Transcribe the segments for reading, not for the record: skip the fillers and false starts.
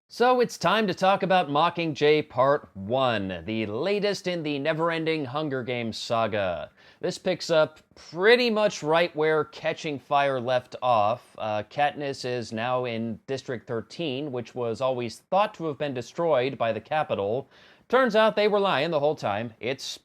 So it's time to talk about Mockingjay Part 1, the latest in the never-ending Hunger Games saga. This picks up pretty much right where Catching Fire left off. Katniss is now in District 13, which was always thought to have been destroyed by the Capitol. Turns out they were lying the whole time. It's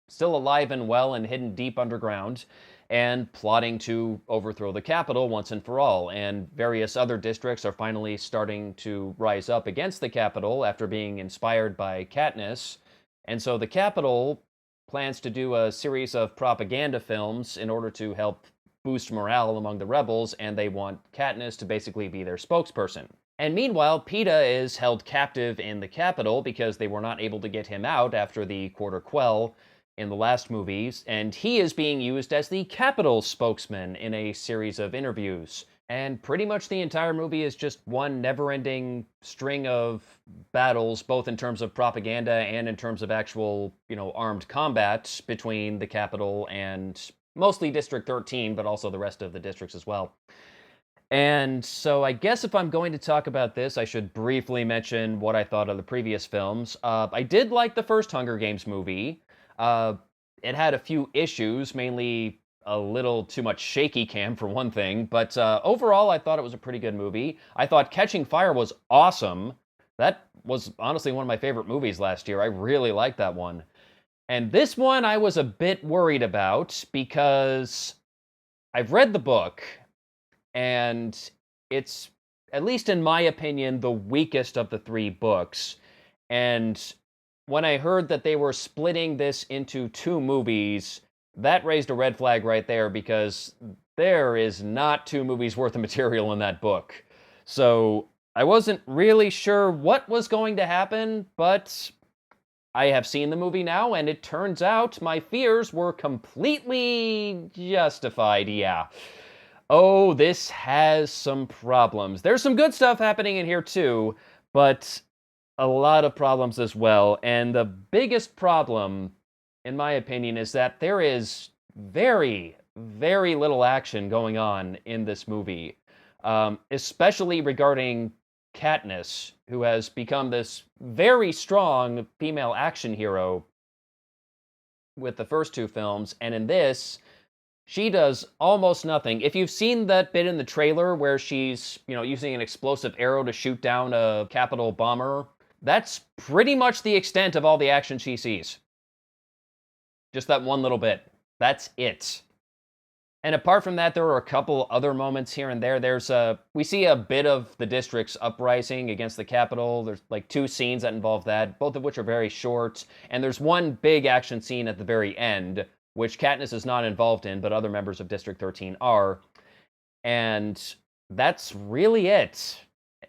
still alive and well and hidden deep underground, and plotting to overthrow the Capitol once and for all. And various other districts are finally starting to rise up against the Capitol after being inspired by Katniss. And so the Capitol plans to do a series of propaganda films in order to help boost morale among the rebels, and they want Katniss to basically be their spokesperson. And meanwhile, Peeta is held captive in the Capitol because they were not able to get him out after the Quarter Quell in the last movies, and he is being used as the Capitol spokesman in a series of interviews. And pretty much the entire movie is just one never-ending string of battles, both in terms of propaganda and in terms of actual, armed combat between the Capitol and mostly District 13, but also the rest of the districts as well. And so I guess if I'm going to talk about this, I should briefly mention what I thought of the previous films. I did like the first Hunger Games movie. Uh, it had a few issues, mainly a little too much shaky cam for one thing, but overall I thought it was a pretty good movie. I thought Catching Fire was awesome. That was honestly one of my favorite movies last year. I really liked that one. And this one I was a bit worried about because I've read the book, and it's, at least in my opinion, the weakest of the three books. And when I heard that they were splitting this into two movies, that raised a red flag right there because there is not two movies worth of material in that book. So I wasn't really sure what was going to happen, but I have seen the movie now, and it turns out my fears were completely justified, yeah. Oh, this has some problems. There's some good stuff happening in here too, but a lot of problems as well. And the biggest problem, in my opinion, is that there is very, very little action going on in this movie, especially regarding Katniss, who has become this very strong female action hero with the first two films. And in this, she does almost nothing. If you've seen that bit in the trailer where she's, using an explosive arrow to shoot down a Capitol bomber, that's pretty much the extent of all the action she sees. Just that one little bit. That's it. And apart from that, there are a couple other moments here and there. We see a bit of the district's uprising against the Capitol. There's like two scenes that involve that, both of which are very short. And there's one big action scene at the very end, which Katniss is not involved in, but other members of District 13 are. And that's really it.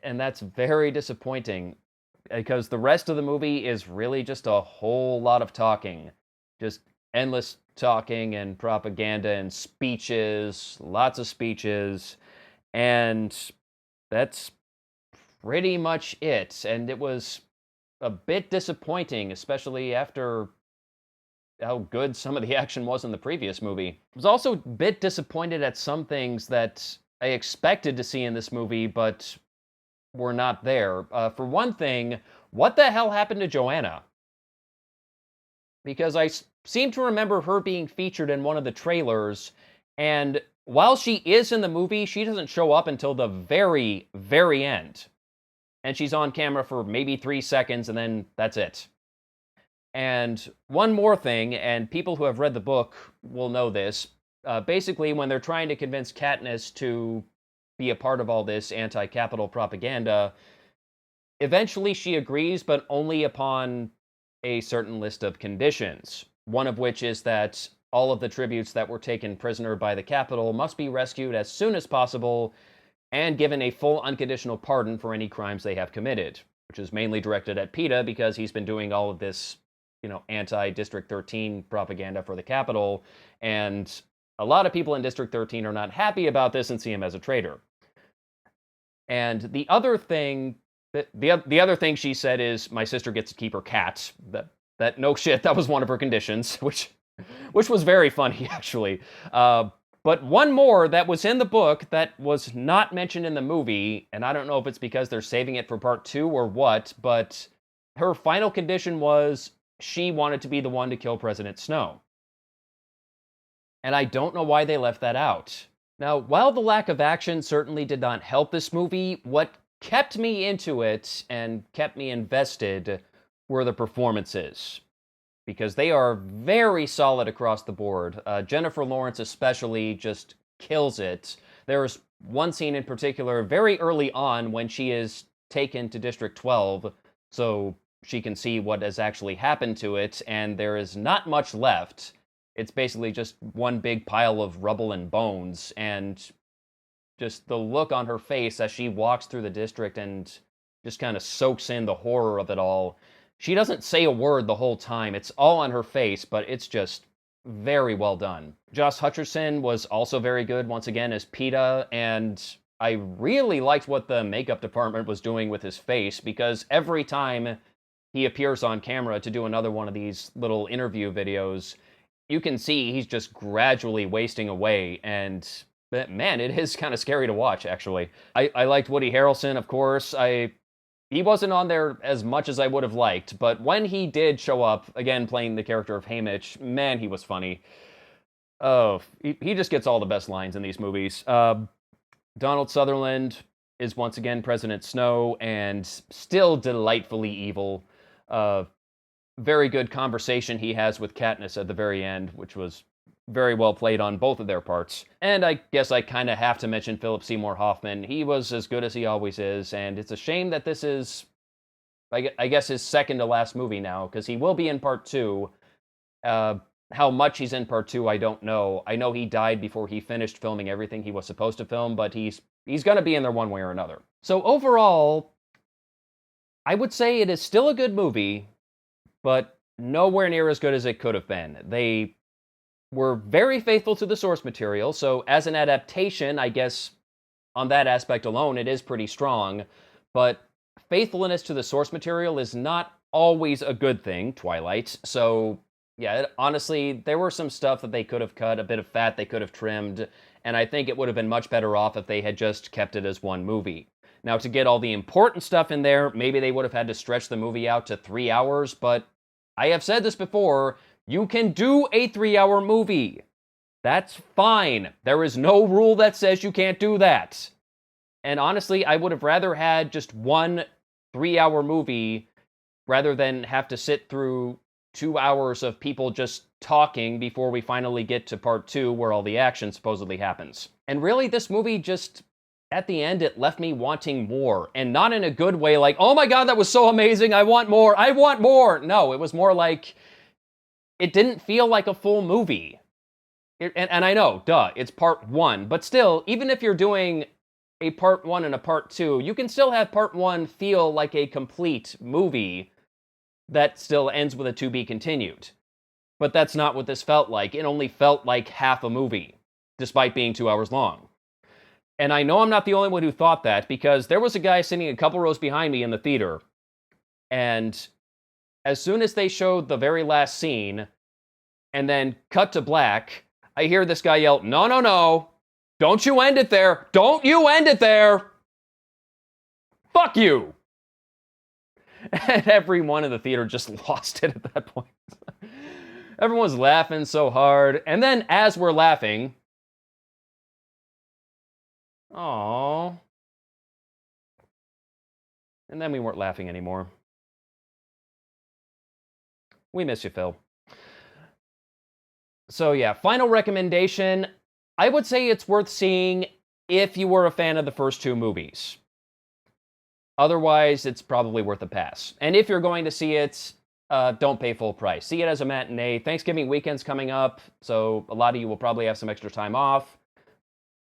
And that's very disappointing because the rest of the movie is really just a whole lot of talking. Just endless talking and propaganda and speeches, lots of speeches. And that's pretty much it. And it was a bit disappointing, especially after how good some of the action was in the previous movie. I was also a bit disappointed at some things that I expected to see in this movie, but were not there. For one thing, what the hell happened to Joanna? Because I seem to remember her being featured in one of the trailers, and while she is in the movie, she doesn't show up until the very, very end. And she's on camera for maybe 3 seconds, and then that's it. And one more thing, and people who have read the book will know this. Basically, when they're trying to convince Katniss to be a part of all this anti-Capitol propaganda, eventually she agrees, but only upon a certain list of conditions. One of which is that all of the tributes that were taken prisoner by the Capitol must be rescued as soon as possible and given a full unconditional pardon for any crimes they have committed, which is mainly directed at Peeta because he's been doing all of this anti-District 13 propaganda for the Capitol, and a lot of people in District 13 are not happy about this and see him as a traitor. And the other thing, the other thing she said is, my sister gets to keep her cat. That no shit, that was one of her conditions, which was very funny, actually. But one more that was in the book that was not mentioned in the movie, and I don't know if it's because they're saving it for part 2 or what, but her final condition was she wanted to be the one to kill President Snow. And I don't know why they left that out. Now, while the lack of action certainly did not help this movie, what kept me into it and kept me invested were the performances, because they are very solid across the board. Jennifer Lawrence especially just kills it. There's one scene in particular very early on when she is taken to District 12 so she can see what has actually happened to it, and there is not much left. It's basically just one big pile of rubble and bones, and just the look on her face as she walks through the district and just kind of soaks in the horror of it all. She doesn't say a word the whole time. It's all on her face, but it's just very well done. Josh Hutcherson was also very good, once again, as PETA, and I really liked what the makeup department was doing with his face, because every time he appears on camera to do another one of these little interview videos, you can see he's just gradually wasting away, and man, it is kind of scary to watch, actually. I liked Woody Harrelson, of course. He wasn't on there as much as I would have liked, but when he did show up, again, playing the character of Haymitch, man, he was funny. Oh, he just gets all the best lines in these movies. Donald Sutherland is once again President Snow, and still delightfully evil. Very good conversation he has with Katniss at the very end, which was very well played on both of their parts. And I guess I kind of have to mention Philip Seymour Hoffman. He was as good as he always is, and it's a shame that this is, I guess, his second to last movie now, because he will be in part 2. How much he's in part 2, I don't know. I know he died before he finished filming everything he was supposed to film, but he's going to be in there one way or another. So overall, I would say it is still a good movie, but nowhere near as good as it could have been. They were very faithful to the source material, so as an adaptation, I guess on that aspect alone, it is pretty strong, but faithfulness to the source material is not always a good thing, Twilight, so yeah, honestly, there were some stuff that they could have cut, a bit of fat they could have trimmed, and I think it would have been much better off if they had just kept it as one movie. Now, to get all the important stuff in there, maybe they would have had to stretch the movie out to 3 hours, but I have said this before, you can do a 3-hour movie. That's fine. There is no rule that says you can't do that. And honestly, I would have rather had just one 3-hour movie rather than have to sit through 2 hours of people just talking before we finally get to part 2 where all the action supposedly happens. And really, this movie just, at the end, it left me wanting more. And not in a good way, like, oh my god, that was so amazing, I want more, I want more! No, it was more like, it didn't feel like a full movie. And I know, duh, it's part 1, but still, even if you're doing a part 1 and a part 2, you can still have part 1 feel like a complete movie that still ends with a to be continued. But that's not what this felt like. It only felt like half a movie, despite being 2 hours long. And I know I'm not the only one who thought that, because there was a guy sitting a couple rows behind me in the theater, and as soon as they showed the very last scene, and then cut to black, I hear this guy yell, "No, no, no! Don't you end it there! Don't you end it there! Fuck you!" And everyone in the theater just lost it at that point. Everyone's laughing so hard, and then as we're laughing, aww, and then we weren't laughing anymore. We miss you, Phil. So yeah, final recommendation. I would say it's worth seeing if you were a fan of the first 2 movies. Otherwise, it's probably worth a pass. And if you're going to see it, don't pay full price. See it as a matinee. Thanksgiving weekend's coming up, so a lot of you will probably have some extra time off.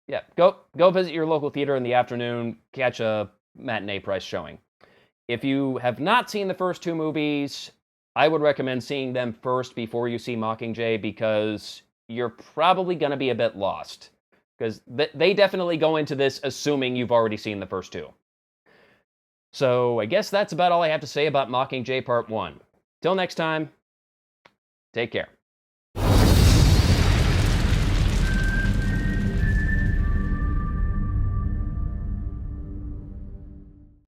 Yeah, go visit your local theater in the afternoon, catch a matinee price showing. If you have not seen the first 2 movies, I would recommend seeing them first before you see Mockingjay, because you're probably going to be a bit lost. Because they definitely go into this assuming you've already seen the first 2. So I guess that's about all I have to say about Mockingjay Part 1. Till next time, take care.